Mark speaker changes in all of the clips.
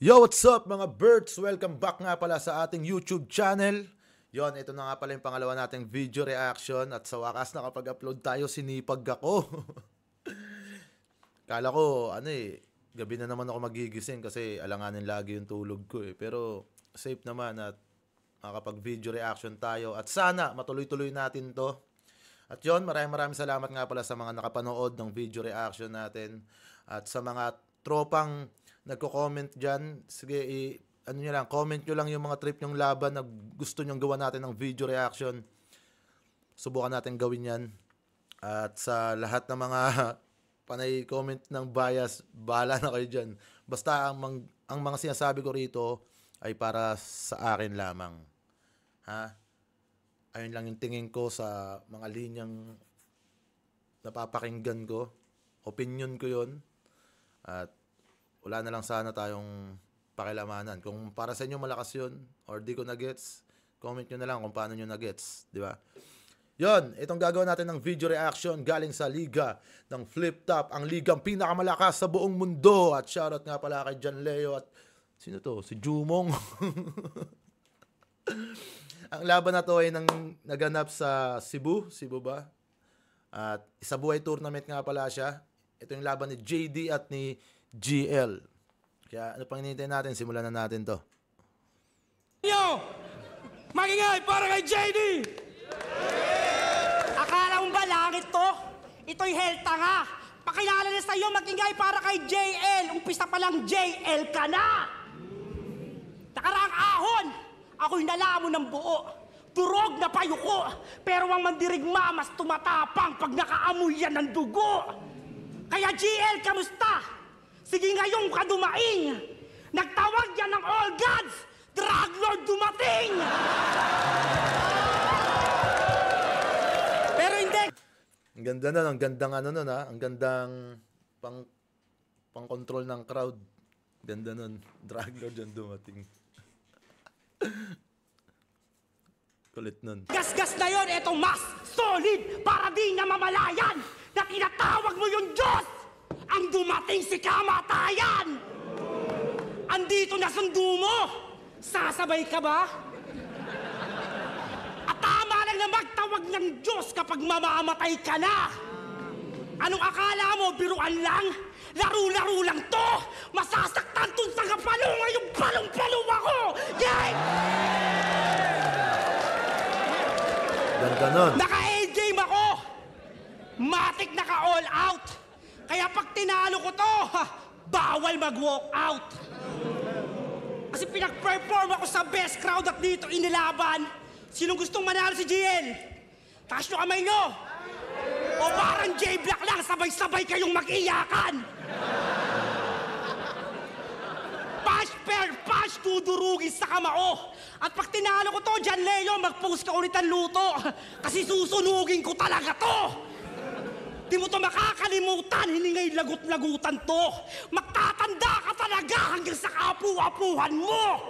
Speaker 1: Yo, what's up mga birds? Welcome back nga pala sa ating YouTube channel. Yon, ito na nga pala yung pangalawa nating video reaction at sa wakas nakapag-upload tayo, sinipag ako. Kala ko, gabi na naman ako magigising kasi alanganin lagi yung tulog ko eh. Pero safe naman at makapag-video reaction tayo at sana matuloy-tuloy natin to. At yon, maraming salamat nga pala sa mga nakapanood ng video reaction natin at sa mga tropang nagko-comment dyan. Sige, comment nyo lang yung mga trip nyong laban na gusto nyong gawa natin ng video reaction. Subukan natin gawin yan. At sa lahat ng mga panay comment ng bias, bahala na kayo dyan. Basta ang mga sinasabi ko rito ay para sa akin lamang. Ha? Ayun lang yung tingin ko sa mga linyang napapakinggan ko. Opinion ko yun. At wala na lang sana tayong pakilamanan. Kung para sa inyo malakas yun, or di ko na-gets, comment nyo na lang kung paano nyo na-gets. Di ba? Yun, itong gagawin natin ng video reaction galing sa liga ng Flip Top, ang ligang pinakamalakas sa buong mundo. At shoutout nga pala kay John Leo at sino to? Si Jumong. Ang laban na to ay naganap sa Cebu ba? At isa buhay tournament nga pala siya. Ito yung laban ni JD at ni GL. Kaya ano pang hinihintay natin? Simulan na natin to.
Speaker 2: Yo! Magingay para kay JD! Akala mo ba langit to? Ito'y helta nga. Pakilala na sa'yo, magingay para kay JL. Umpisa pa lang JL ka na! Nakaraang ahon, ako'y nalamo ng buo. Durog na payuko, pero ang mandirigma mas tumatapang pag nakaamoy yan ng dugo. Kaya GL, kamusta? Sige ngayong ka dumaing. Nagtawag yan ng all gods. Drug lord dumating. Pero hindi.
Speaker 1: Ang ganda nun, ang gandang ang gandang pang-control ng crowd. Ganda nun, drug lord yan dumating. Kulit nun.
Speaker 2: Gas-gas na yun, eto mas solid para di na mamalayan na tinatawag mo yung Diyos. Ang dumating si kamatayan! Andito na sundo mo! Sasabay ka ba? At tama lang na magtawag ng Diyos kapag mamamatay ka na! Anong akala mo, biruan lang? Laro-laro lang to! Masasaktan dun sa kapalungan yung palong-palong ako! Yay!
Speaker 1: Ganda nun.
Speaker 2: Naka-A-game ako! Matik naka-all out! Kaya pag tinalo ko to, bawal mag-walk out. Kasi pinag-perform ako sa best crowd at dito inilaban. Sinong gustong manalo si GL? Taas nyo kamay nyo! O parang J-Black lang, sabay-sabay kayong mag-iyakan! Pash, dudurugin sa kamao. At pag tinalo ko to, John Leo, mag-post ka ulit ang luto. Kasi susunugin ko talaga to! Di mo to makakalimutan, hindi ngay lagut-lagutan to. Magtatanda ka talaga hanggang sa kapu-apuhan mo.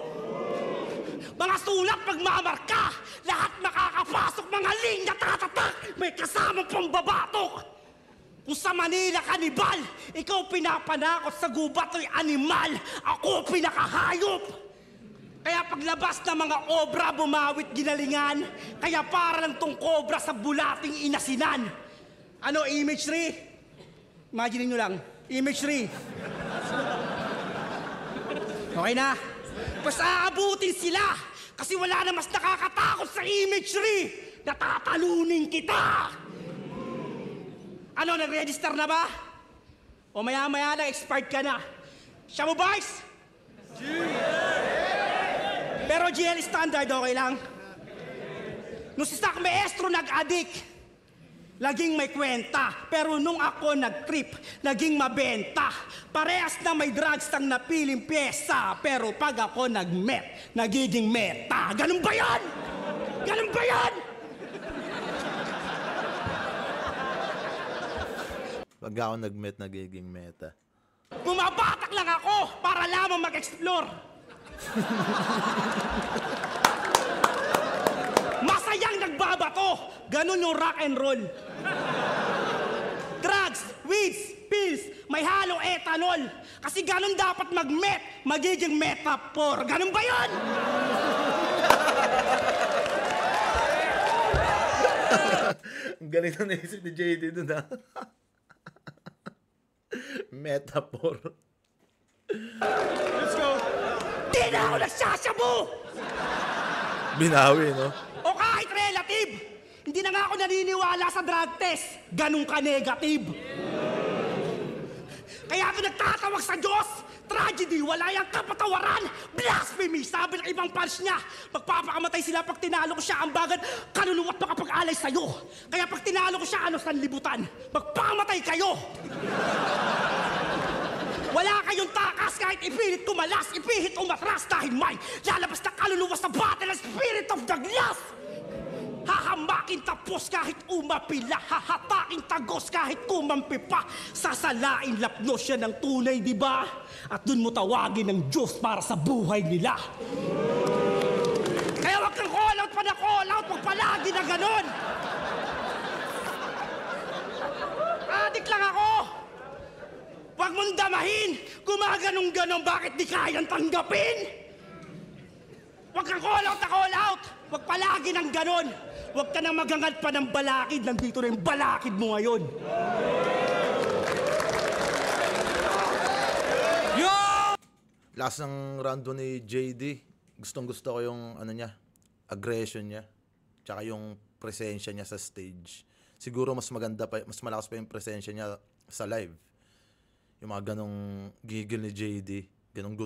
Speaker 2: Mga sulat magmamarka, lahat makakapasok, mga linya tatatak, may kasamang pambabatok. Kung sa Manila kanibal, ikaw pinapanakot sa gubat o'y animal, ako pinakahayop. Kaya paglabas ng mga obra, bumawit ginalingan, kaya para lang tong kobra sa bulating inasinan. Ano, imagery? Imagine nyo lang, imagery. Okay na? Basta aabutin sila kasi wala na mas nakakatakot sa imagery. Natatalunin kita! Ano, nag-register na ba? O maya-maya na, expired ka na. Siya mo, boys? Pero GL standard, okay lang? Nung si Stock Maestro nag-addict, laging may kwenta, pero nung ako nag-trip, naging mabenta. Parehas na may drugs ang napiling pyesa, pero pag ako nag-met, nagiging meta. Ganun ba yan? Ganun ba yan?
Speaker 1: Pag ako nag-met, nagiging meta.
Speaker 2: Bumabatak lang ako para lamang mag-explore. Masayang nagbabato. Ganun yung rock and roll. Drugs, weeds, pills, may halong ethanol. Kasi ganun dapat mag-met, magiging metaphor. Ganun ba yun?
Speaker 1: Ang galing na naisip ni JD dun, ha? Metaphor.
Speaker 2: Let's go. Di na ako nagsasabu!
Speaker 1: Binawi, no?
Speaker 2: O kahit relative, hindi na nga ako naniniwala sa drug test. Ganun ka negative. Kaya ako nagtatawag sa Diyos. Tragedy, wala yang kapatawaran. Blasphemy, sabi ng ibang fans niya. Magpapakamatay sila pag tinalo ko siya. Ang bagad, kaluluwa't makapag-alay sa'yo. Kaya pag tinalo ko siya, ano sanlibutan? Magpakamatay kayo. Wala kayong takas kahit ipilit tumalas, ipilit umatras dahil may lalabas na kaluluwa sa battle ng spirit of the glass. Hahamakin tapos kahit umapila, hahatakin tagos kahit kumampi pa. Sasalain lapnos siya ng tunay, di ba? At dun mo tawagin ng Diyos para sa buhay nila. Kaya wag kang call out pa na call out, wag palagi na ganon. Adik lang ako. Huwag mong damahin! Gumaganong-ganon, bakit di kayang tanggapin? Huwag kang call out na call out! Huwag palagi ng ganon! Huwag ka nang magangat pa ng balakid, nandito na yung balakid mo ngayon. Yo!
Speaker 1: Last ng round ni JD, gustong-gusto ko yung ano niya, aggression niya, tsaka yung presensya niya sa stage. Siguro mas maganda pa, mas malakas pa yung presensya niya sa live. Yung mga ganong gigil ni JD, ganong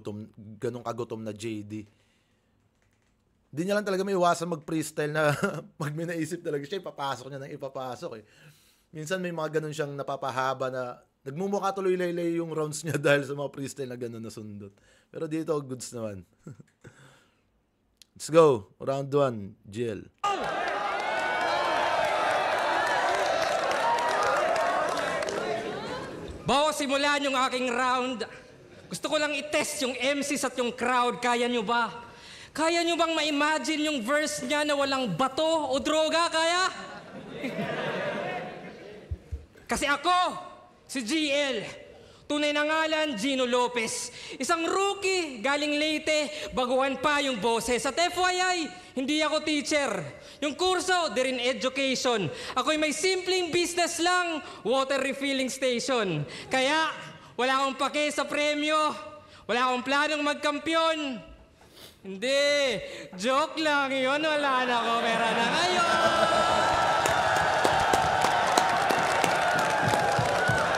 Speaker 1: kagutom na JD. Di niya lang talaga may iwasan mag-freestyle na pag may naisip talaga siya, ipapasok niya nang ipapasok eh. Minsan may mga ganon siyang napapahaba na nagmumukha tuloy laylay yung rounds niya dahil sa mga freestyle na ganon na sundot. Pero dito, goods naman. Let's go. Round 1, Jill.
Speaker 3: Bago simulan yung aking round, gusto ko lang i-test yung MCs at yung crowd. Kaya nyo ba? Kaya nyo bang ma-imagine yung verse niya na walang bato o droga? Kaya? Kasi ako, si GL, tunay na ngalan, Gino Lopez. Isang rookie, galing Leyte, baguhan pa yung boses. At FYI, hindi ako teacher. Yung kurso, Derin Education. Ako'y may simpleng business lang, water refilling station. Kaya, wala akong pake sa premyo. Wala akong planong magkampiyon. Hindi, joke lang yun. Wala na ako, pera na ngayon.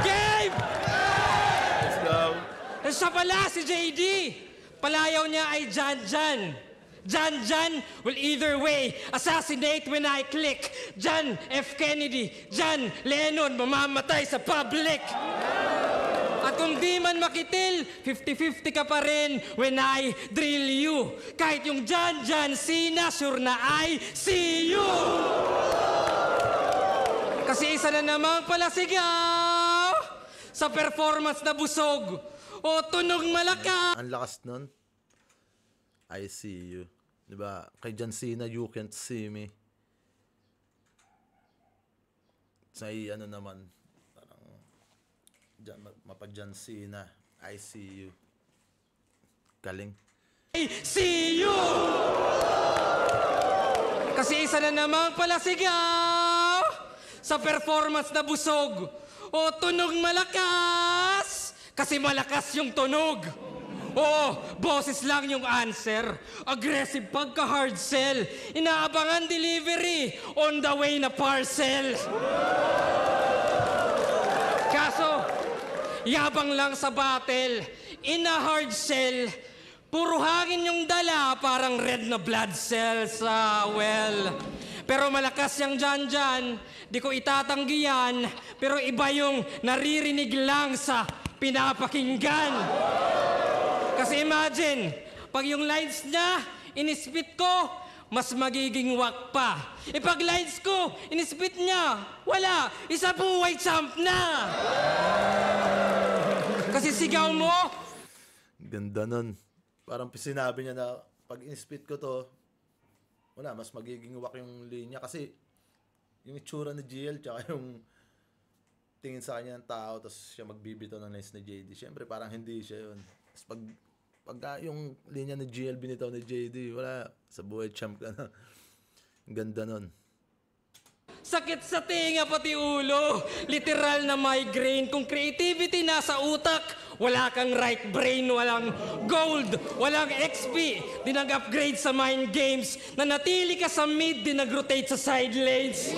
Speaker 3: Game!
Speaker 1: Let's go.
Speaker 3: Siya pala si JD. Palayaw niya ay Jan Jan. John John will either way assassinate when I click. John F. Kennedy, John Lennon, mamamatay sa public. At kung di man makitil, 50-50 ka pa rin when I drill you. Kahit yung John John Cena, sure na I see you. Kasi isa na namang pala sigaw sa performance na busog o tunog malakas.
Speaker 1: Ang lakas nun. I see you. Diba? Kay John Cena, you can't see me. Sa ano naman, parang mapa-John Cena, I see you. Galing.
Speaker 3: I see you! Kasi isa na namang pala sigaw sa performance na busog o tunog malakas. Kasi malakas yung tunog. Oo, boses lang yung answer. Aggressive pagka-hard sell. Inaabangan delivery. On the way na parcel. Kaso, yabang lang sa battle. In a hard sell. Puro hangin yung dala, parang red na blood cells. Well, pero malakas yung dyan. Di ko itatanggi yan. Pero iba yung naririnig lang sa pinapakinggan. Kasi imagine, pag yung lines niya, inispit ko, mas magiging wak pa. E pag lines ko, inispit niya, wala, isa buhay champ na. Kasi sigaw mo.
Speaker 1: Ganda nun. Parang sinabi niya na pag inispit ko to, wala, mas magiging wak yung linya. Kasi yung itsura ni GL tsaka yung tingin sa kanya ng tao, tapos siya magbibitaw ng lines ni JD. Siyempre, parang hindi siya yun. Tapos pag yung linya ni GL binitaw ni JD, wala, sa buhay champ ka na. Ang ganda nun.
Speaker 3: Sakit sa tinga pati ulo. Literal na migraine. Kung creativity nasa utak, wala kang right brain, walang gold, walang XP. Di nag-upgrade sa mind games. Nanatili ka sa mid, di nag-rotate sa side lanes.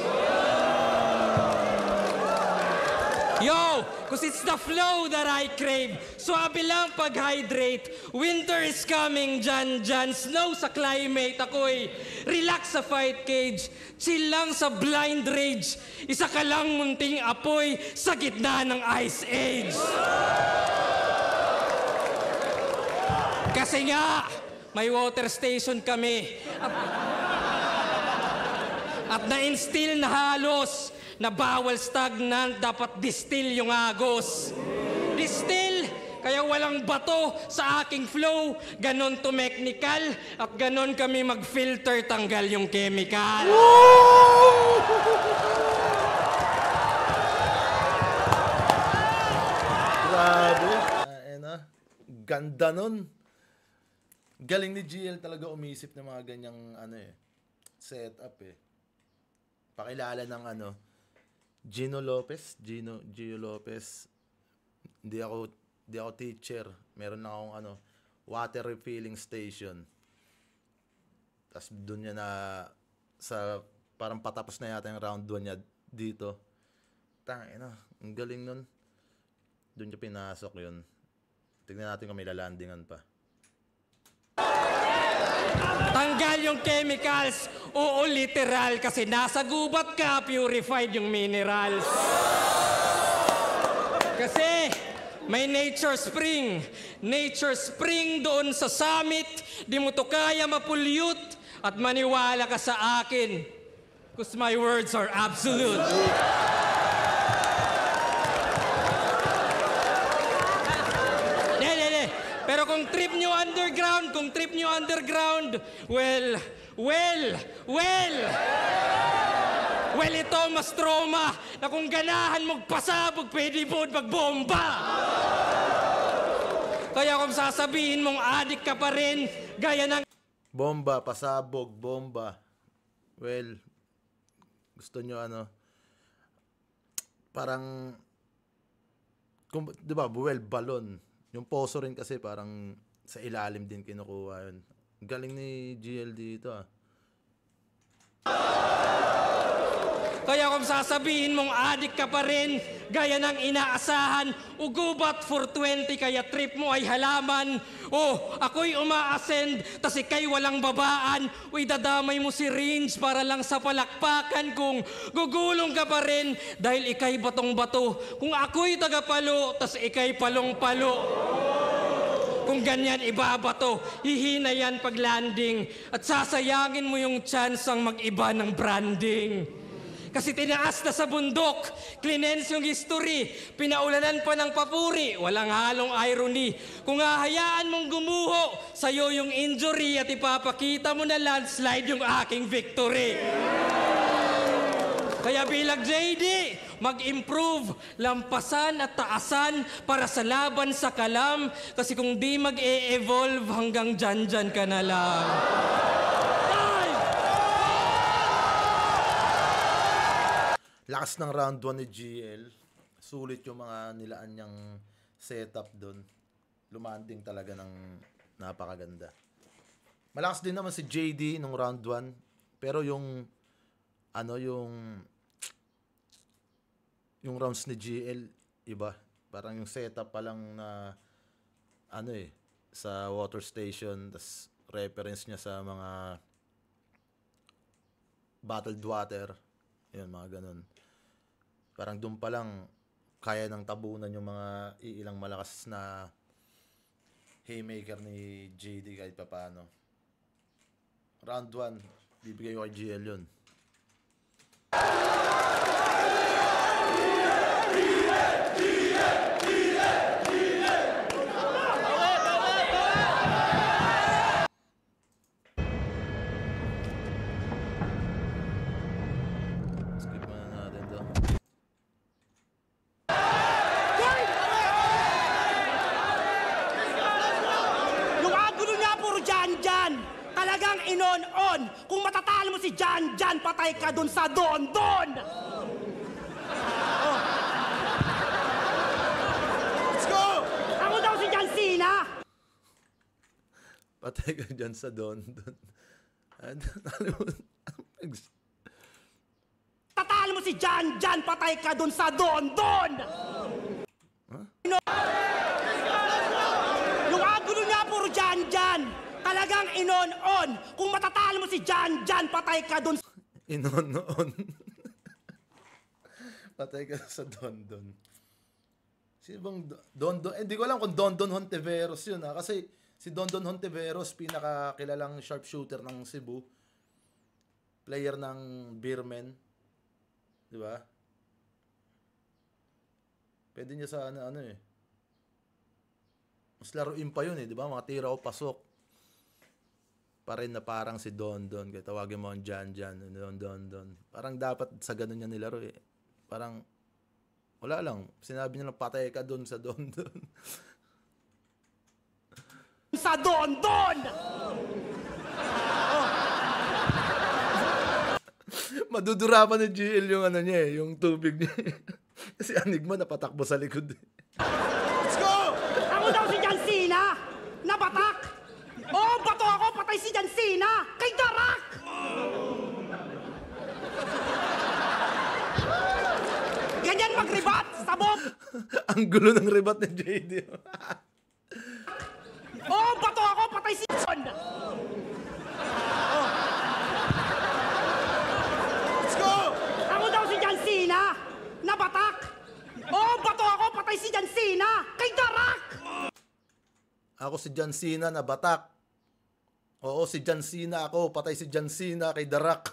Speaker 3: Yo, cause it's the flow that I crave. Swabe lang pag-hydrate. Winter is coming, Jan. Snow sa climate. Ako'y relax sa fight cage. Chill lang sa blind rage. Isa ka lang munting apoy sa gitna ng ice age. Kasi nga, may water station kami. At na-instill na halos na bawal stagnant, dapat distill yung agos. Distill, kaya walang bato sa aking flow. Ganon to technical, at ganon kami mag-filter, tanggal yung chemical.
Speaker 1: Grabe. Ganda nun. Galing ni GL talaga umisip ng mga ganyang setup eh. Pakilala ng Gio Lopez. Hindi ako teacher. Meron na akong water refilling station. Tapos doon niya parang patapos na yata yung round 1 niya dito. Tangina, ang galing nun. Doon niya pinasok yun. Tignan natin kung may lalandingan pa.
Speaker 3: Tanggal yung chemicals. Oo, literal. Kasi nasa gubat ka, purified yung minerals. Kasi may nature spring. Nature spring doon sa summit. Di mo to kaya mapulyut. At maniwala ka sa akin. Because my words are absolute. Pero kung trip nyo underground, well, ito mas trauma na kung ganahan magpasabog, pwede po magbomba. Kaya kung sasabihin mong adik ka pa rin, gaya ng
Speaker 1: Bomba, pasabog, bomba. Well, gusto nyo parang, di ba, balon. Yung poso rin kasi parang sa ilalim din kinukuha yun. Galing ni GL dito
Speaker 3: Kaya kung sasabihin mong adik ka pa rin, gaya ng inaasahan, ugubat for 20 kaya trip mo ay halaman. Oh, ako'y uma-ascend, tas ika'y walang babaan. Uy, dadamay mo si Range para lang sa palakpakan kung gugulong ka pa rin dahil ika'y batong-bato. Kung ako'y tagapalo, tas ika'y palong-palo. Kung ganyan ibabato, hihina yan pag landing at sasayangin mo yung chance ang mag-iba ng branding. Kasi tinaas na sa bundok, cleanse yung history, pinaulanan pa ng papuri, walang halong irony. Kung hahayaan mong gumuho, sa'yo yung injury at ipapakita mo na landslide yung aking victory. Kaya bilang JD, mag-improve, lampasan at taasan para sa laban sa kalam. Kasi kung di mag-e-evolve, hanggang dyan ka na lang.
Speaker 1: Lakas ng round 1 ni GL. Sulit yung mga nilaan niyang setup doon. Lumanding talaga ng napakaganda. Malakas din naman si JD nung round 1. Pero yung rounds ni GL iba. Parang yung setup pa lang na sa water station, tas reference niya sa mga bottled water. Yun, mga ganun. Parang doon pa lang kaya ng tabunan yung mga ilang malakas na haymaker ni JD kahit pa paano. Round 1, bibigay ko kay GL yun.
Speaker 2: Jan Jan. Talagang inon-on. Kung matatalo mo si Jan Jan, patay ka dun sa Don Don. Let's go! Ako daw si John Cena.
Speaker 1: Patay ka dyan sa Don.
Speaker 2: Tatalo mo si Jan Jan, patay ka dun sa Don Don. Yung agulo niya, puro Jan Jan. Talagang inon-on. Kung matatalo mo si Jan Jan, patay ka dun.
Speaker 1: Inon-on. Patay ka sa Don Don. Sino bang Don Don? Hindi ko alam kung Don Don Hontiveros yun ha. Kasi si Don Don Hontiveros, pinakakilalang sharpshooter ng Cebu. Player ng Beermen. Di ba? Pwede niya sa ano eh. Mas laruin pa yun eh, di ba? Mga tira o pasok. Pa rin na parang si Don Don. Kaya tawagin mo ang Jan Jan. Don Don Don. Parang dapat sa ganun niya nilaro eh. Parang, wala lang. Sinabi niya lang patay ka doon sa Don Don.
Speaker 2: Sa Don Don!
Speaker 1: Madudura pa ni GL yung ano niya eh, yung tubig niya. Kasi Enigma napatakbo sa likod eh.
Speaker 2: Let's go! Ako daw si John Cena. Nabatak. Oh, bato ako, patay si John Cena. Kay Darak! Ganyan mag-rebat, sabog!
Speaker 1: Ang gulo ng rebat ni JD.
Speaker 2: Oh, bato ako, patay si John! Let's go! Ako daw si John Cena. Nabatak. Oh, bato ako, patay si John Cena. Kay Darak!
Speaker 1: Ako si John Cena na batak. Oo, si John Cena ako. Patay si John Cena kay Darak.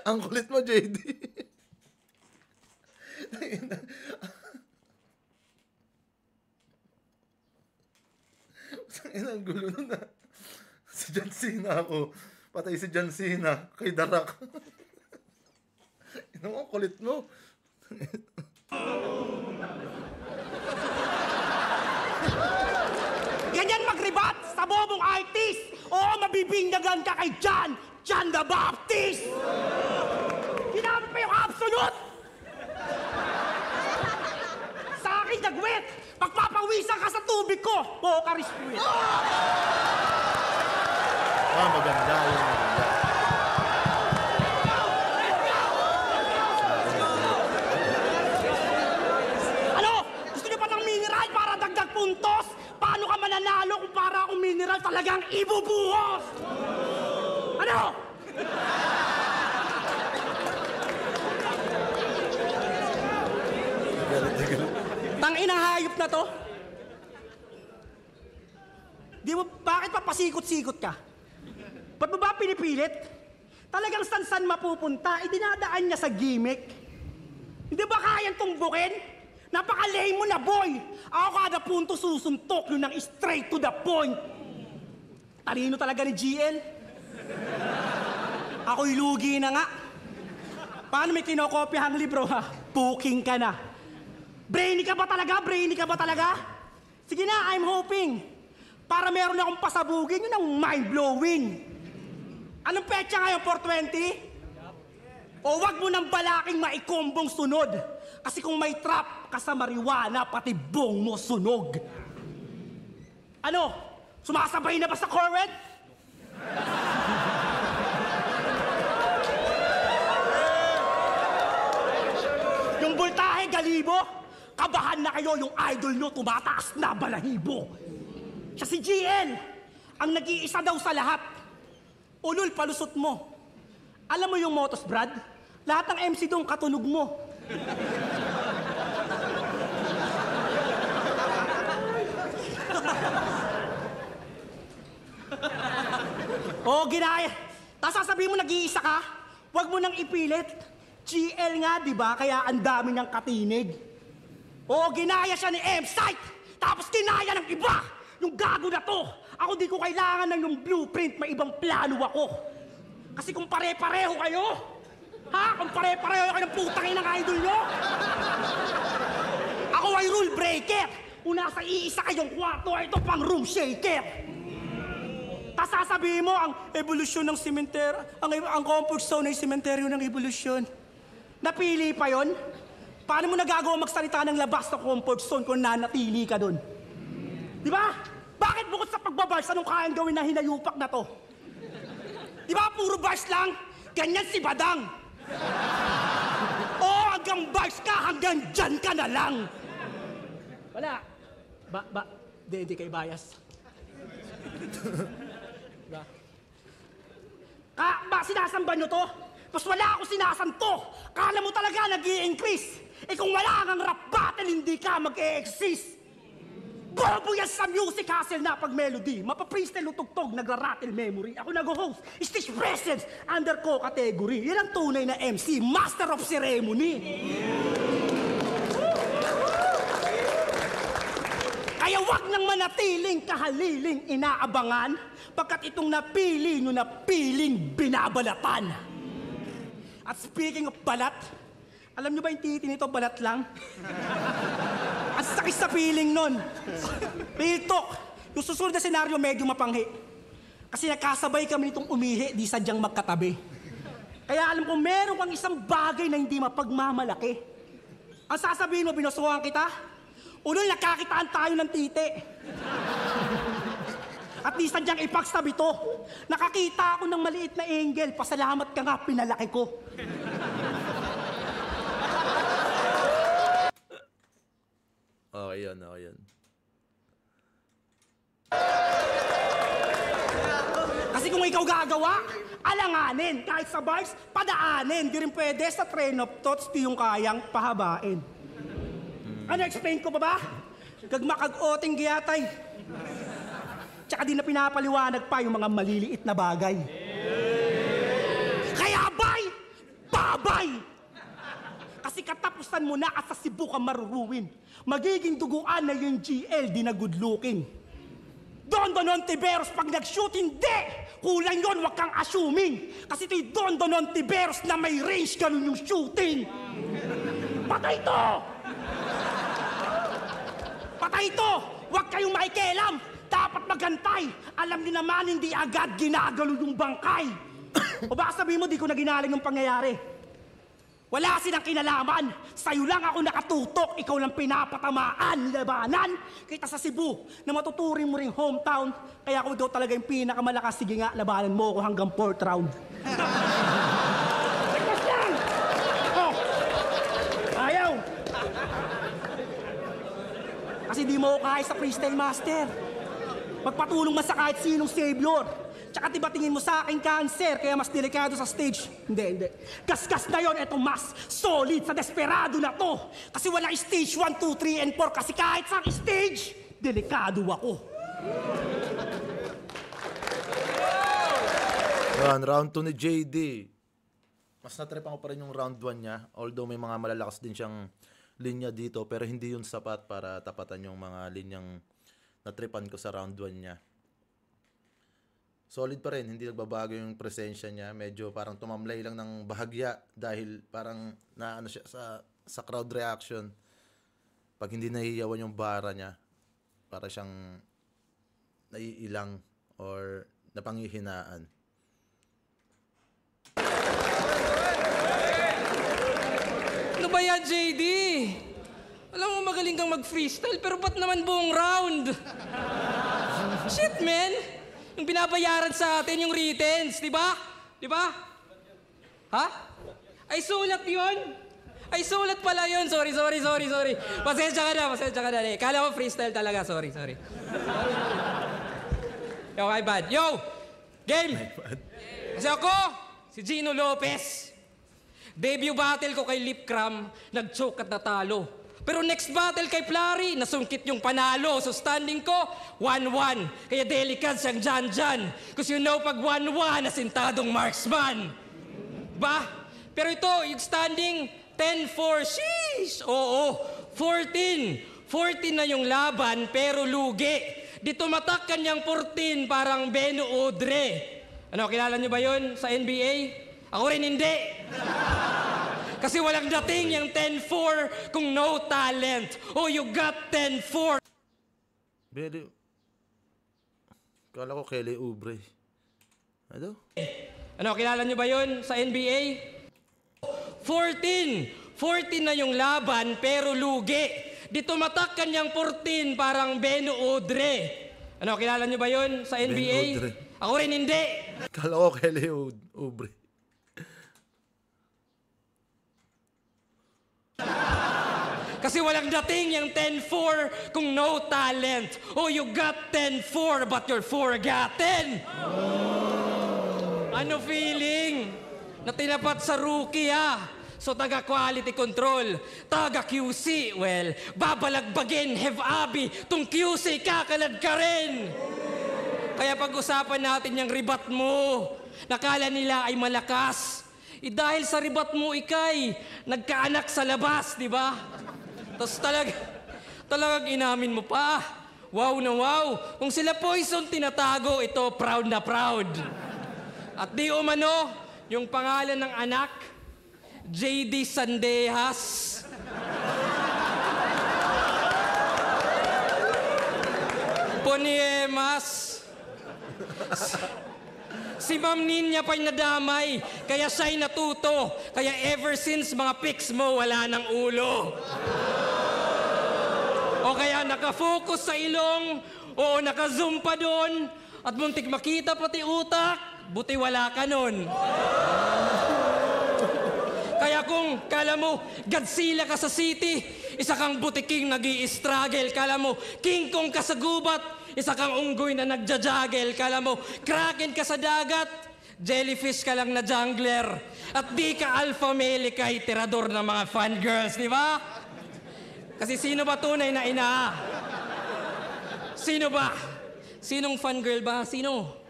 Speaker 1: Ang kulit mo, JD. Ang gulo na. Si John Cena ako. Patay si John Cena kay Darak. Ang kulit mo.
Speaker 2: Ganyan mag-rebat sa bobong artist. Oo, mabibinyagan ka kay John the Baptist. Ginamit pa yung absolute. Sa akin nagwet. Pagpapawisan ka sa tubig ko. Pokaris wet.
Speaker 1: Ah, maganda yun. Maganda.
Speaker 2: Ano? Gusto niyo pa ng mineral para dagdag puntos? Paano ka mananalo kung para akong mineral talagang ibubuhos? Ano? Tanginang hayop na to? Di mo, bakit pa pasikot-sikot ka? Ba't mo ba pinipilit? Talagang san-san mapupunta, dinadaan niya sa gimmick. Hindi ba kayang tumbukin? Napaka-lame mo na, boy! Ako kada punto susuntok yun ng straight to the point. Talino talaga ni GL. Ako'y lugi na nga. Paano may kinokopyahang libro, ha? Booking ka na. Brainy ka ba talaga? Brainy ka ba talaga? Sige na, I'm hoping. Para meron akong pasabugin, yun ang mind-blowing. Anong petsa ngayon, 420? O wag mo nang balaking maikombong sunod. Kasi kung may trap ka sa marijuana, pati bong mo sunog. Ano? Sumasabay na ba sa Corvette? Yung voltahe, galibo? Kabahan na kayo, yung idol nyo tumataas na balahibo. Siya si GL, ang nag-iisa daw sa lahat. Ulul, palusot mo. Alam mo yung motos, Brad? Lahat ng MC doon katunog mo. Oo, ginaya. Tapos sasabihin mo nag-iisa ka, huwag mo nang ipilit. GL nga, di ba? Kaya ang dami niyang katinig. Oo, ginaya siya ni M-Site. Tapos kinaya ng iba. Yung gago na to. Ako di ko kailangan ng yung blueprint. May ibang plano ako. Kasi kung pare-pareho kayo, ha? Kung pare-pareho kayo ng putang inang idol nyo, ako ay rule breaker. kung nasa iisa kayong kwarto, ito pang room shaker. Tapos sasabihin mo ang evolusyon ng sementeryo, ang comfort zone ng sementeryo ng evolusyon. Napili pa yon? Paano mo nagagawa magsalita ng labas ng comfort zone kung nanatili ka doon? Di ba? Bakit bukod sa pagbabars, anong kayang gawin na hinayupak na to? Di ba puro bars lang? Ganyan si Badang. Oo, hanggang bars ka, hanggang dyan ka na lang. Wala. Hindi kayo bias. Diba? Sinasamba nyo to? Mas wala ako sinasanto. Kala mo talaga nag-i-increase. Eh kung wala kang rap battle, hindi ka mag-e-exist. Bobo yan sa music hustle na pag melody. Mapa-freestyle utugtog, nagra-rattle memory. Ako nag-host, stage presence, under ko category. Yan ang tunay na MC, master of ceremony. Kaya wag nang manatiling kahaliling inaabangan pagkat itong napili nyo na piling binabalatan. At speaking of balat, alam nyo ba yung titi nito balat lang? Ang sakit sa feeling nun. Real talk, yung susunod na senaryo medyo mapanghi. Kasi nakasabay kami nitong umihi, di sadyang magkatabi. Kaya alam ko meron kang isang bagay na hindi mapagmamalaki. Ang sasabihin mo, binusuhan kita? Unol, nakakitaan tayo ng titi. At di sadyang ipagsabi to. Nakakita ako ng maliit na angle. Pasalamat ka nga, pinalaki ko.
Speaker 1: Okay yun, okay yun.
Speaker 2: Kasi kung ikaw gagawa, alanganin. Kahit sa bars, padaanin. Di rin pwede sa train of thoughts, di yung kayang pahabain. Ano, explain ko pa ba? Gagmakag-oting giyatay. Tsaka di na pinapaliwanag pa yung mga maliliit na bagay. Kaya babay! Kasi katapusan mo na at sa Cebu ka maruruwin. Magiging duguan na yung GL, di na good looking. Don Ontiveros pag nag-shoot, hindi! Kulang yun, wag kang assuming. Kasi ito'y Don Ontiveros na may range, ganun yung shooting. Patay to! Patay to! Wag kayong makikialam! Dapat magantay! Alam niyo naman, hindi agad ginagalo yung bangkay. O baka sabihin mo, di ko na ginaling yung pangyayari. Wala silang kinalaman. Sa'yo lang ako nakatutok. Ikaw lang pinapatamaan, labanan. Kita sa Cebu, na matuturing mo ring hometown. Kaya ako ikaw talaga yung pinakamalakas. Sige nga, labanan mo ako hanggang 4th round. Nagpas lang! Oh! Ayaw! Kasi di mo ako kaya sa freestyle master. Magpatulong man sa kahit sinong savior. Tsaka diba tingin mo sa akin cancer, kaya mas delikado sa stage? Hindi. Gasgas na yon, eto mas solid sa desperado na to. Kasi wala stage 1, 2, 3, and 4. Kasi kahit sa stage, delikado ako.
Speaker 1: Yan, round 2 ni JD. Mas natripan ko pa rin yung round 1 niya. Although may mga malalakas din siyang linya dito, pero hindi yun sapat para tapatan yung mga linyang natripan ko sa round 1 niya. Solid pa rin, hindi nagbabago yung presensya niya. Medyo parang tumamlay lang ng bahagya dahil parang naano siya sa crowd reaction. Pag hindi nahihiyawan yung bara niya, para siyang naiilang or napanghihinaan.
Speaker 3: Ano ba yan, JD? Alam mo, magaling kang mag-freestyle, pero ba't naman buong round? Shit, man! Yung binabayaran sa atin, yung writtens, di ba? Di ba? Ha? Ay, sulat yun? Ay, sulat pala yun. Sorry. Pasensya ka na. Kala ko freestyle talaga. Sorry. Yo, my bad. Yo! Game! Kasi ako, si Gino Lopez. Debut battle ko kay Lip Cram, nag-choke at natalo. Pero next battle kay Flurry, nasungkit yung panalo. So standing ko, 1-1. Kaya delicate siyang dyan. Kasi you know, pag 1-1, asintadong marksman. Ba? Pero ito, yung standing, 10-4. Sheesh! Oo, 14. 14 na yung laban, pero lugi. Di tumatak kanyang 14, parang Beno Udre. Ano, kilala niyo ba yun sa NBA? Ako rin hindi. Kasi walang dating yung 10-4 kung no talent. Oh, you got 10-4.
Speaker 1: Very... Kala ko Kelly Oubre. Ano?
Speaker 3: Ano, kilala nyo ba yun sa NBA? 14 na yung laban pero lugi. Di tumatak kanyang 14 parang Beno Udre. Ano, kilala nyo ba yun sa NBA?
Speaker 1: Udre.
Speaker 3: Ako rin hindi.
Speaker 1: Kala ko Kelly Oubre.
Speaker 3: Kasi walang dating yung 10-4 kung no talent. Oh, you got 10-4 but you're forgotten. Ano feeling? Na tinapat sa rookie So taga quality control, taga QC, well, babalagbagin, have abi, tong QC kakalad ka rin. Kaya pag-usapan natin yung ribat mo, nakala nila ay malakas. Dahil sa ribat mo ikay, nagkaanak sa labas, di ba? Tapos talagang inamin mo pa. Wow na wow. Kung sila Poison tinatago, ito proud na proud. At di umano, yung pangalan ng anak, JD Sandejas. Poniemas. Si Ma'am Ninya pa'y nadamay, kaya siya'y natuto. Kaya ever since mga pics mo, wala ng ulo. O kaya nakafocus sa ilong, o nakazoom pa doon, at muntik makita pati utak, buti wala ka nun. Kaya kung kala mo, Godzilla ka sa city, isa kang butiking nag-i-struggle. Kala mo, King Kong ka sa gubat, isa kang unggoy na nagja-juggle. Kala mo, Kraken ka sa dagat, jellyfish ka lang na jungler. At di ka alpha male, kay tirador ng mga fangirls, di ba? Kasi sino ba tunay na ina? Sino ba? Sinong fangirl ba? Sino?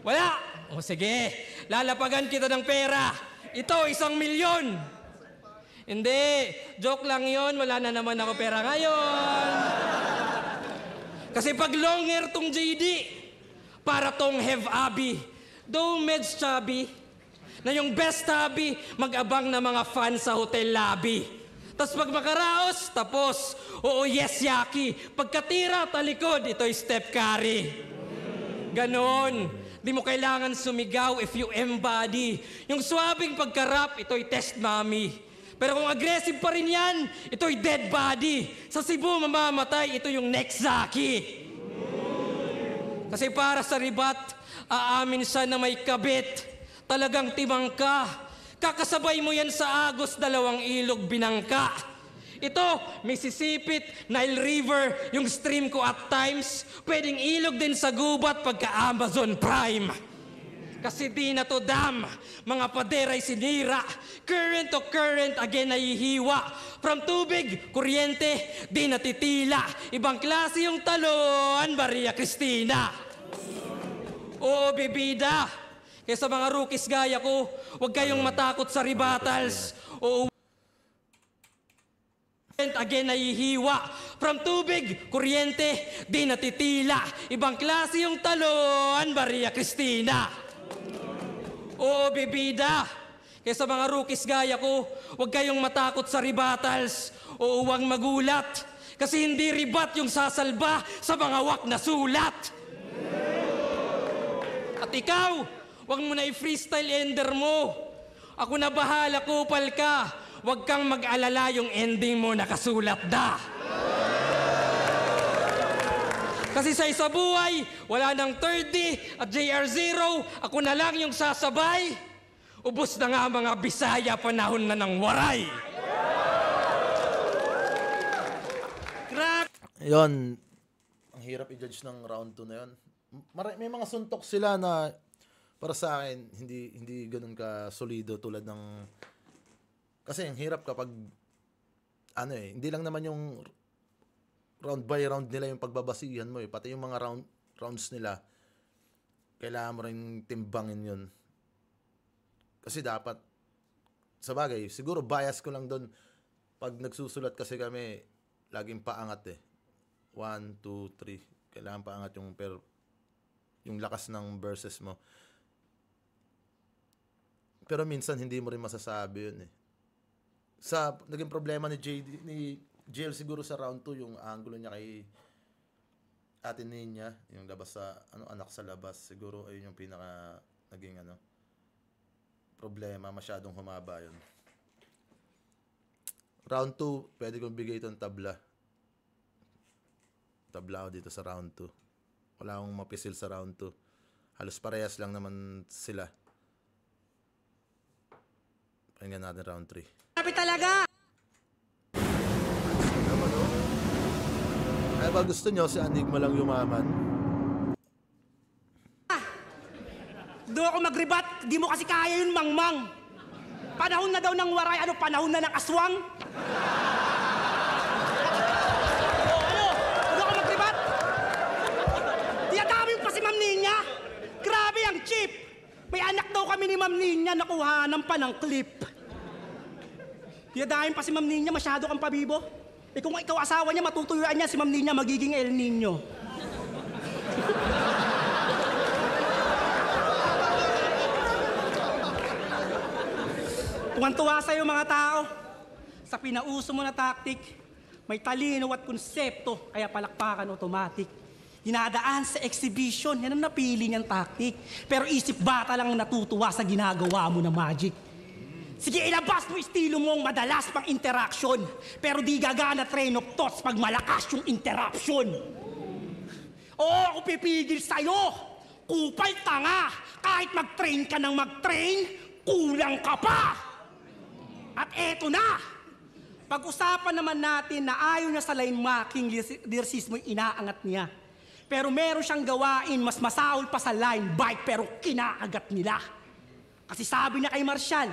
Speaker 3: Wala! O sige, lalapagan kita ng pera. Ito, 1 milyon. Hindi, joke lang yon. Wala na naman ako pera ngayon. Kasi pag long hair tong JD, para tong have abi. Though meds chubby, na yung best hobby, mag-abang na mga fans sa hotel lobby. Tapos pag makaraos, tapos, oo yes yaki. Pagkatira, talikod, ito'y step carry. Ganon. Di mo kailangan sumigaw if you embody. Yung swabing pagkarap, ito'y test mommy. Pero kung aggressive pa rin yan, ito'y dead body. Sa Cebu, mamamatay, ito yung next Zaki. Kasi para sa ribat, aamin siya na may kabit. Talagang timang ka. Kakasabay mo yan sa Agos, 2 ilog binangka. Ito, Mississippi, Nile River, yung stream ko at times, pwedeng ilog din sa gubat pagka Amazon Prime. Kasi di na to dam, mga pader ay sinira, current to current again ay hiwa. From tubig, kuryente, di natitila, ibang klase yung talon, Maria Cristina. Oo, bibida, kaya sa mga rookies gaya ko, huwag kayong matakot sa rebuttals. Oo, again ay hiwa. From tubig, kuryente, di natitila. Ibang klase yung talon, Maria Cristina. Oo, bibida. Kaya sa mga rookies gaya ko, huwag kayong matakot sa rebuttals. Oo, huwag magulat. Kasi hindi ribat yung sasalba sa mga wak na sulat. At ikaw, huwag mo na i-freestyle ender mo. Ako na bahala, kupal ka. Huwag kang mag-alala, yung ending mo nakasulat na. Kasi sa isa buhay, wala nang 30 at JR0, ako na lang yung sasabay. Ubus na nga mga Bisaya, panahon na ng waray. Crack!
Speaker 1: Yon, ang hirap i-judge ng round 2 na yon. May mga suntok sila na para sa akin, hindi ganun ka solido tulad ng... Kasi ang hirap kapag, hindi lang naman yung round by round nila yung pagbabasihan mo pati yung mga rounds nila, kailangan mo rin timbangin yun. Kasi dapat, sa bagay, siguro bias ko lang doon, pag nagsusulat kasi kami, laging paangat 1, 2, 3, kailangan paangat yung lakas ng verses mo. Pero minsan hindi mo rin masasabi yun naging problema ni JL siguro sa round 2 yung angulo niya Ate Ninya, yung labas sa, anak sa labas. Siguro ayun yung pinaka naging problema. Masyadong humaba yun. Round 2, pwede kong bigay itong tabla. Tabla ako dito sa round 2. Wala akong mapisil sa round 2. Halos parehas lang naman sila. Pakinggan natin round 3.
Speaker 2: Grabe talaga!
Speaker 1: Ay ba gusto nyo si Enigma lang yumaman?
Speaker 2: Doon ako mag-rebat, di mo kasi kaya yun, mangmang. Panahon na daw ng waray, panahon na ng aswang? Doon ako mag-rebat? Tiyadami pa si Ma'am Ninya. Grabe ang cheap. May anak daw kami ni Ma'am Ninya, nakuhanan pa ng clip. Tiyadami pa si Ma'am Ninya, masyado kang pabibo. Kung ikaw asawa niya, matutuyuan niya si Ma'am Ninya, magiging El Nino. Tuwan-tuwa sa'yo mga tao. Sa pinauso mo na tactic, may talino at konsepto, kaya palakpakan automatic. Dinadaan sa exhibition, yan ang napili niyang tactic. Pero isip bata lang ang natutuwa sa ginagawa mo na magic. Sige, ilabas mo estilo mong madalas pang interaction, pero di gagana train of thoughts pag malakas yung interruption. Oo, ako pipigil sa'yo. Kupal tanga. Kahit mag-train ka ng mag-train, kulang ka pa. At eto na. Pag-usapan naman natin na ayaw niya sa line marking, lyricismo yung inaangat niya. Pero meron siyang gawain mas masaol pa sa line bike pero kinaagat nila. Kasi sabi niya kay Marshall,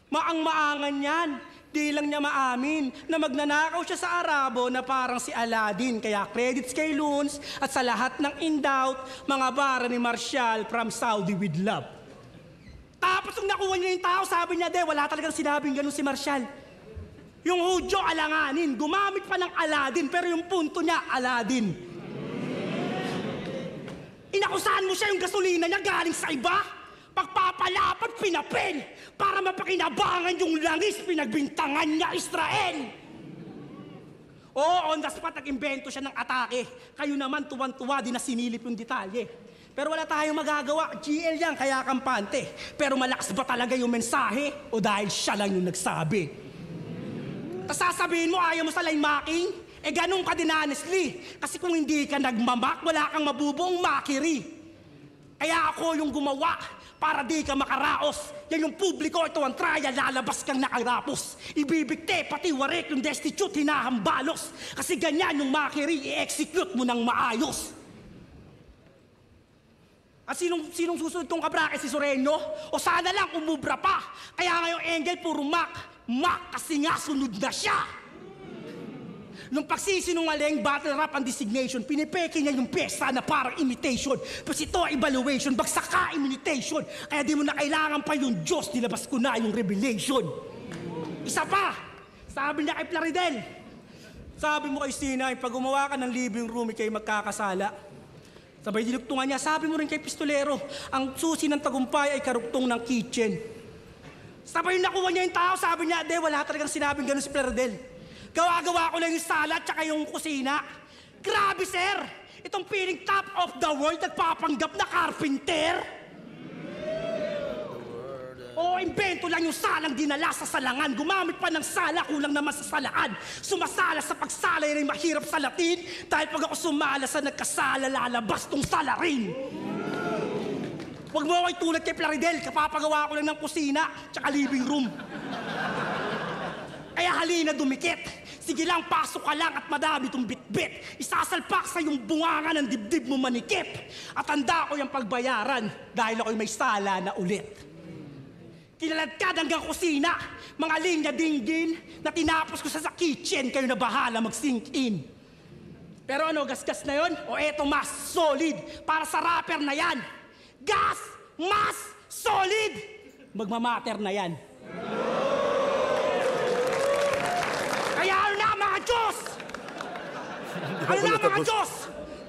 Speaker 2: maang-maangan yan. Di lang niya maamin na magnanakaw siya sa Arabo na parang si Aladdin. Kaya credits kay Loons at sa lahat ng in-doubt, mga bara ni Marshall from Saudi with love. Tapos nung nakuha niya yung tao, sabi niya, wala talagang sinabing ganun si Marshall. Yung Hudyo alanganin, gumamit pa ng Aladdin, pero yung punto niya, Aladdin. Inakusahan mo siya yung gasolina niya galing sa iba? Pagpapalapat, pinapel. Para mapakinabangan yung langis, pinagbintangan niya Israel. Oo, on the spot, nag-imbento siya ng atake. Kayo naman, tuwan-tuwa, di na sinilip yung detalye. Pero wala tayong magagawa. GL yan, kaya kampante. Pero malakas ba talaga yung mensahe? O dahil siya lang yung nagsabi? Tapos sasabihin mo, ayaw mo sa line marking? Ganun ka din honestly. Kasi kung hindi ka nagmamak, wala kang mabubuong makiri. Kaya ako yung gumawa. Para di ka makaraos. Yan yung publiko, ito ang trial, lalabas kang nakarapos. Ibibigte, pati warik yung destitute, hinahambalos. Kasi ganyan yung makiri, i-execute mo ng maayos. At sinong susunod tong kabrake, si Soreño? O sana lang umubra pa. Kaya ngayong Engel, puro Mac kasi nga sunod na siya. Nung pagsisinungaling, battle rap ang designation, pinipeke niya yung pesa na parang imitation. Tapos ito, evaluation, bagsak ka, imitation. Kaya di mo na kailangan pa yung Diyos, nilabas ko na yung revelation. Isa pa, sabi niya kay Plaridel, sabi mo kay Sinay, pag gumawa ka ng living room, ikay magkakasala. Sabay dinugtungan niya, sabi mo rin kay Pistolero, ang susi ng tagumpay ay karugtong ng kitchen. Sabay nakuha niya yung tao, sabi niya, wala talagang sinabing ganun si Plaridel. Gawa-gawa ko lang yung sala at saka yung kusina. Grabe, sir! Itong feeling top of the world nagpapanggap na carpenter. O, imbento lang yung salang dinala sa salangan. Gumamit pa ng sala, kulang naman sa salaan. Sumasala sa pagsala, yun ay mahirap sa Latin. Dahil pag ako sumala sa nagkasala, lalabas tong salarin. Huwag mo ako itulad kay Plaridel, kapapagawa ko lang ng kusina, tsaka living room. Kaya halina dumikit. Sige lang, pasok ka lang at madami itong bitbit. Isasalpak sa yung bunganga ng dibdib mo manikip. At handa ko yung pagbayaran dahil ako'y may sala na ulit. Kinaladkad hanggang kusina, mga linya dinggin na tinapos ko sa kitchen, kayo na bahala mag-sink in. Pero ano, gasgas na yon? O eto mas solid para sa rapper na yan. Gas, mas, solid! Magmamatter na yan. Kaya ano na mga Diyos? Ano na mga Diyos?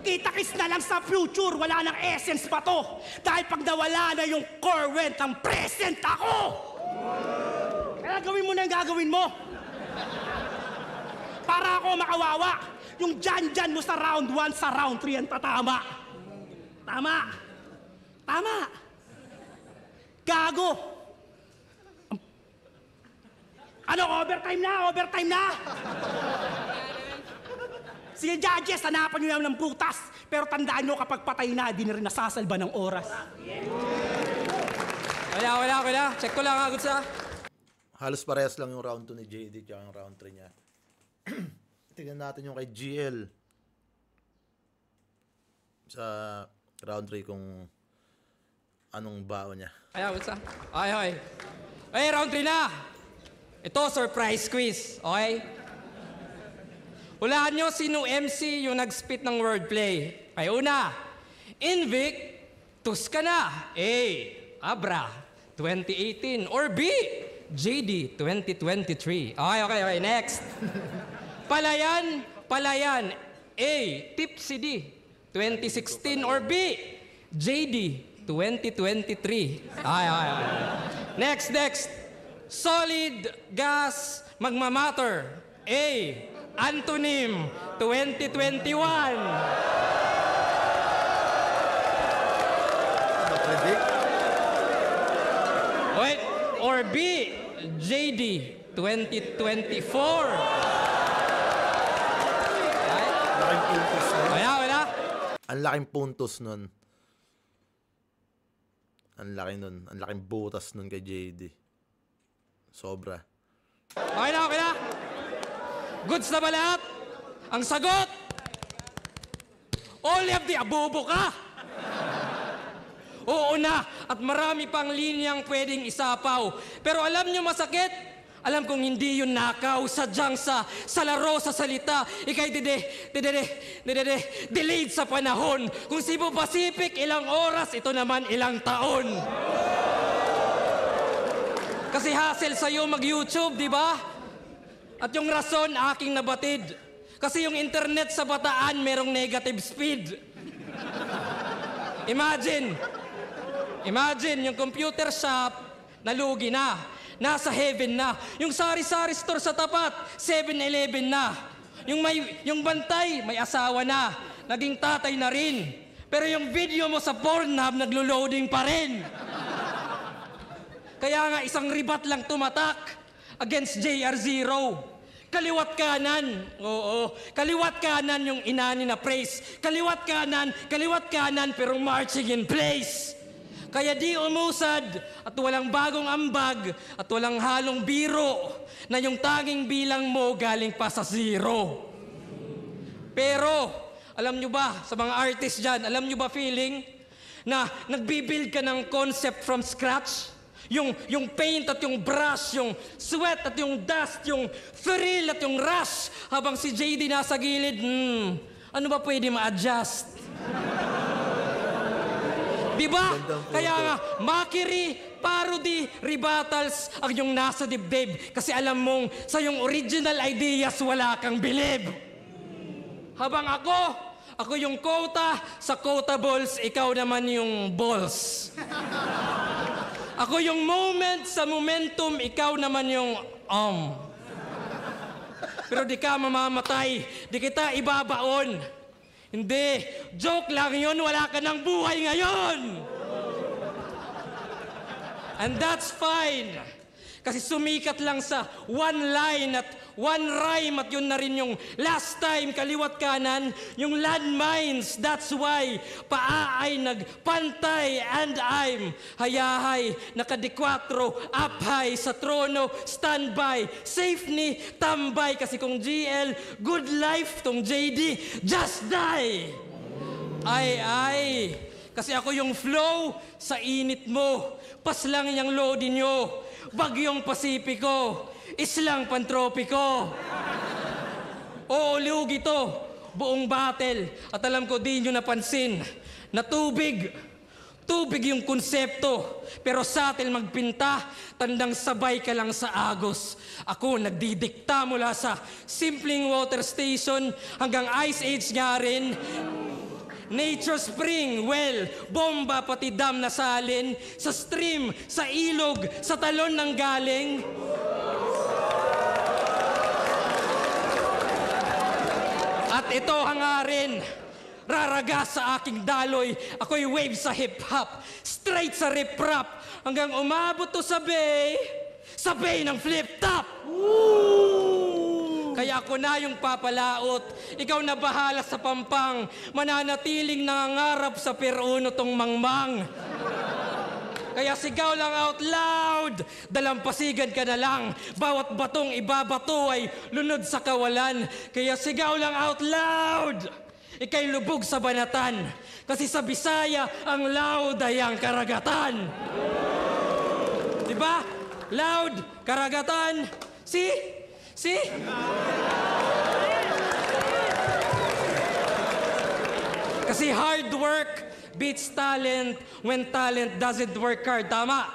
Speaker 2: Kita-kis na lang sa future, wala nang essence pa to. Dahil pag nawala na yung current, ang present ako! Kaya gawin mo na yung gagawin mo. Para ako makawawa. Yung dyan mo sa round 1, sa round 3 yan tatama. Tama. Tama. Gago. Ano, overtime na? Overtime na? Sige, judges, hanapan nyo naman ng butas. Pero tandaan nyo, kapag patay na, di na rin nasasalba ng oras.
Speaker 3: Wala. Check ko lang agad sa...
Speaker 1: Halos parehas lang yung round 2 ni JD tsaka yung round 3 niya. Tingnan natin yung kay GL. Sa round 3 kung anong bao niya.
Speaker 3: What's up? Ay, round 3 na! Ito, surprise quiz, okay? Hulaan nyo sino MC yung nag-spit ng wordplay. Ay, una, Invictus ka na. A. Abra, 2018. Or B. JD, 2023. Okay, next. Palayan. A. Tipsy D, 2016. Or B. JD, 2023. Okay. Next. Solid gas magmamatter. A. Antonym, 2021.
Speaker 1: Na-predict?
Speaker 3: Wait, or B. JD, 2024.
Speaker 1: Laking puntos nun.
Speaker 3: Wala.
Speaker 1: Ang laking puntos nun. Ang laking butas nun kay JD. Sobra.
Speaker 3: Okay na. Goods na ba lahat? Ang sagot! All of the abobo ka! Oo na, at marami pang linyang pwedeng isapaw. Pero alam nyo masakit? Alam kong hindi yun nakaw, sadyang sa laro, sa salita. Ika'y delayed sa panahon. Kung Cebu Pacific, ilang oras, ito naman ilang taon. Kasi hassle sa'yo mag-YouTube, di ba? At yung rason, aking nabatid. Kasi yung internet sa Bataan, merong negative speed. Imagine, yung computer shop, nalugi na. Nasa heaven na. Yung sari-sari store sa tapat, 7-Eleven na. Yung bantay, may asawa na. Naging tatay na rin. Pero yung video mo sa Pornhub, naglo-loading pa rin. Kaya nga isang ribat lang tumatak against JR0. Kaliwat kanan. Oo. Kaliwat kanan yung inani na praise. Kaliwat kanan pero marching in place. Kaya di umusad at walang bagong ambag at walang halong biro na yung tanging bilang mo galing pa sa zero. Pero, alam nyo ba, sa mga artist dyan, alam nyo ba feeling na nagbibuild ka ng concept from scratch? Yung paint at yung brush, yung sweat at yung dust, yung thrill at yung rush, habang si JD nasa gilid, ano ba pwede ma-adjust? Diba? Kaya nga, mockery, parody, rebuttals ang yung nasa dibdib. Kasi alam mong sa yung original ideas wala kang bilib. Habang ako yung quota sa quotables, ikaw naman yung balls. Ako yung moment sa momentum, ikaw naman yung Pero di ka mamamatay, di kita ibabaon. Hindi, joke lang yun, wala ka ng buhay ngayon. And that's fine. Kasi sumikat lang sa one line at one rhyme at yun na rin yung last time, kaliwat kanan, yung landmines. That's why paa ay nagpantay and I'm hayahay, nakadikwatro, up high sa trono, standby, safe ni tambay. Kasi kung GL, good life, tong JD, just die. Ay, kasi ako yung flow sa init mo. Pas lang yung loading nyo. Bagyong Pasipiko, islang pantropiko. Oo, lugi to, buong battle. At alam ko di nyo napansin na tubig yung konsepto. Pero sa atin magpinta, tandang sabay ka lang sa agos. Ako nagdidikta mula sa simpleng water station hanggang ice age nga rin. Nature spring, well, bomba pati dam na salin, sa stream, sa ilog, sa talon ng galing. At At ito hangarin, raragas sa aking daloy, ako'y wave sa hip-hop, straight sa rip-rap, hanggang umabot to sa bay ng flip-top. Kaya ako na yung papalaot, ikaw na bahala sa pampang, mananatiling nangangarap sa piruno tong mangmang. Kaya sigaw lang out loud, dalampasigan ka na lang, bawat batong ibabato ay lunod sa kawalan. Kaya sigaw lang out loud, ikay lubog sa banatan, kasi sa Bisaya ang loud ay ang karagatan. Diba? Loud, karagatan, see? Kasi hard work beats talent when talent doesn't work hard. Tama?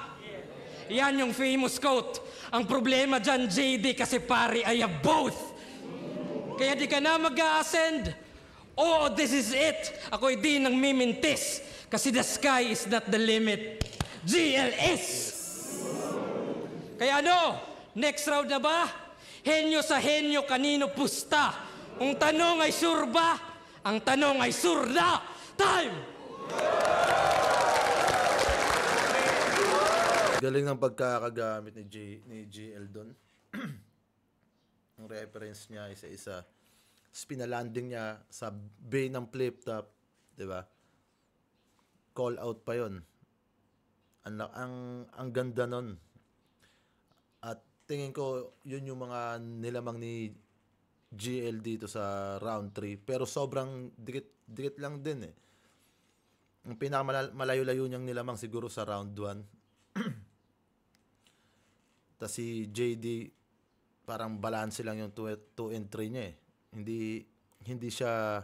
Speaker 3: Yan yung famous quote. Ang problema dyan, JD, kasi pare I have both. Kaya di ka na mag-a-ascend. Oh, this is it. Ako'y di nang mimintis. Kasi the sky is not the limit. GLS! Kaya ano? Next round na ba? Henyo sa henyo, kanino pusta? Ang tanong ay sure ba? Ang tanong ay sure na. Time!
Speaker 1: Galing ng pagkakagamit ni GL doon. Ang reference niya isa-isa. Spinalanding niya sa bay ng flip top, 'di ba? Call out pa 'yon. Ang ganda nun. At tingin ko yun yung mga nilamang ni GL dito sa round 3, pero sobrang dikit lang din eh. Ang pinakamalayo-layo niyang nilamang siguro sa round 1. Tas si JD parang balance lang yung 2 and 3 niya eh. Hindi siya,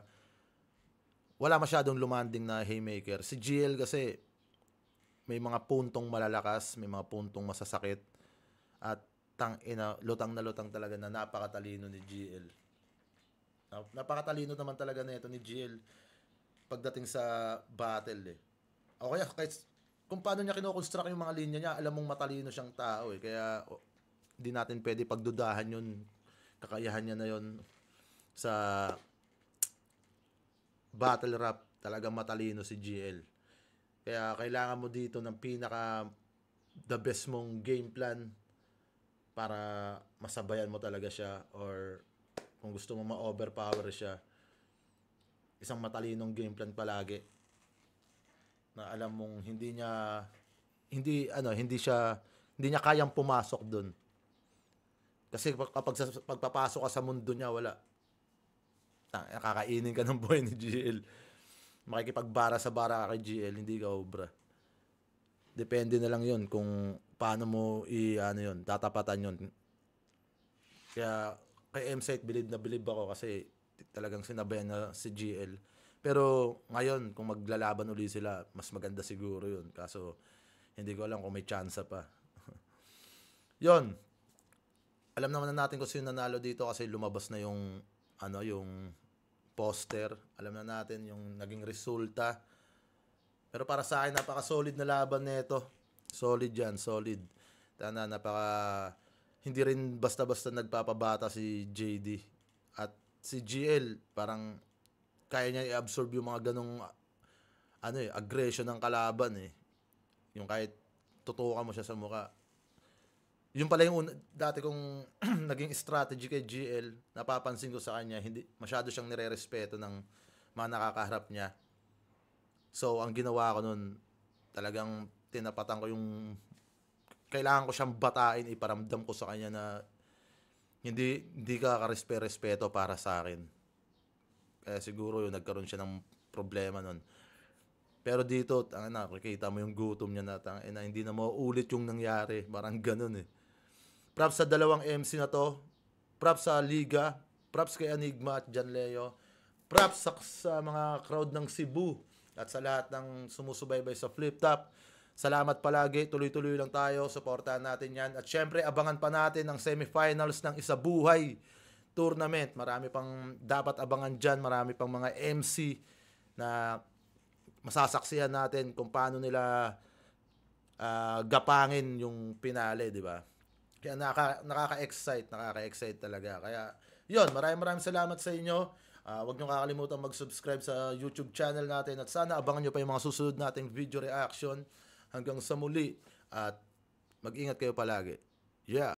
Speaker 1: wala masyadong lumanding na haymaker. Si GL kasi may mga puntong malalakas, may mga puntong masasakit, at lutang na lutang talaga na napakatalino ni GL. Napakatalino naman talaga na ito ni GL pagdating sa battle eh. O kaya kahit kung paano niya kinoconstruct yung mga linya niya, alam mong matalino siyang tao eh. Kaya hindi natin pwede pagdudahan yun. Kakayahan niya na yun sa battle rap. Talagang matalino si GL. Kaya kailangan mo dito ng pinaka the best mong game plan para masabayan mo talaga siya, or kung gusto mo ma-overpower siya, isang matalinong game plan palagi na alam mong hindi niya kayang pumasok doon. Kasi kapag pagpapasok ka sa mundo niya, wala. Kakainin ka ng buhay ni GL. Makikipagbara sa bara kay GL, hindi ka obra. Depende na lang 'yon kung paano mo tatapatan 'yon. Kaya kay M-Site bilib ako kasi talagang sinabayan na si GL. Pero ngayon kung maglalaban uli sila, mas maganda siguro 'yun. Kaso hindi ko alam kung may chance pa. 'Yon. Alam naman na natin kung sino nanalo dito kasi lumabas na yung poster. Alam na natin yung naging resulta. Pero para sa akin, napaka-solid na laban nito. Solid yan, solid. Hindi rin basta-basta nagpapabata si JD. At si GL, parang kaya niya i-absorb yung mga ganong aggression ng kalaban eh. Yung kahit tutukan mo siya sa mukha. Yung pala yung dati kong naging strategy kay GL, napapansin ko sa kanya, hindi masyado siyang nire-respeto ng mga nakakaharap niya. So, ang ginawa ko nun, talagang tinapatan ko yung kailangan ko siyang batain, iparamdam ko sa kanya na hindi ka karespeto para sa akin. Kaya siguro yun, nagkaroon siya ng problema nun. Pero dito, nakikita mo yung gutom niya na hindi na mauulit yung nangyari. Parang ganun eh. Props sa dalawang MC na to. Props sa Liga. Props kay Enigma at John Leo. Props sa mga crowd ng Cebu. At sa lahat ng sumusubaybay sa Flip Top. Salamat palagi. Tuloy-tuloy lang tayo. Suportahan natin yan. At syempre, abangan pa natin ang semifinals ng Isabuhay Tournament. Marami pang dapat abangan dyan. Marami pang mga MC na masasaksihan natin kung paano nila gapangin yung finale, di ba? Kaya nakaka-excite talaga. Kaya, yun, maraming salamat sa inyo. Huwag nyo kakalimutan mag-subscribe sa YouTube channel natin at sana abangan nyo pa yung mga susunod nating video reaction. Hanggang sa muli at mag-ingat kayo palagi. Yeah!